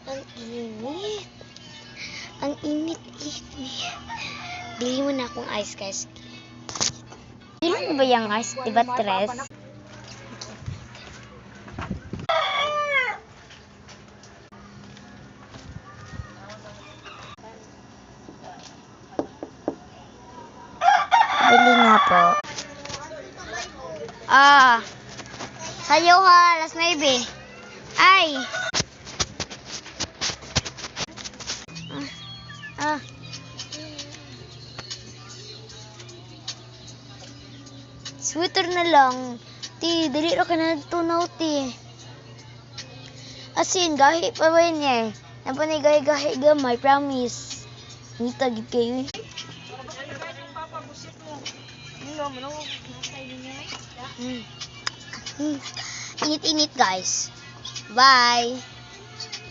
Ang init. Ang init-init. Bili mo na akong ice, guys. Bili mo ba yung ice? Diba, Tres? Bili nga po. Sayo ha, alas 9. Ay! Sweater na lang. Ti, dali ra ka na tunaw, ti. Asin, gahi pa ba niya? Napanay gahi-gahi gamay, promise. Ngita gid kayo eh. Init-init, guys. Bye!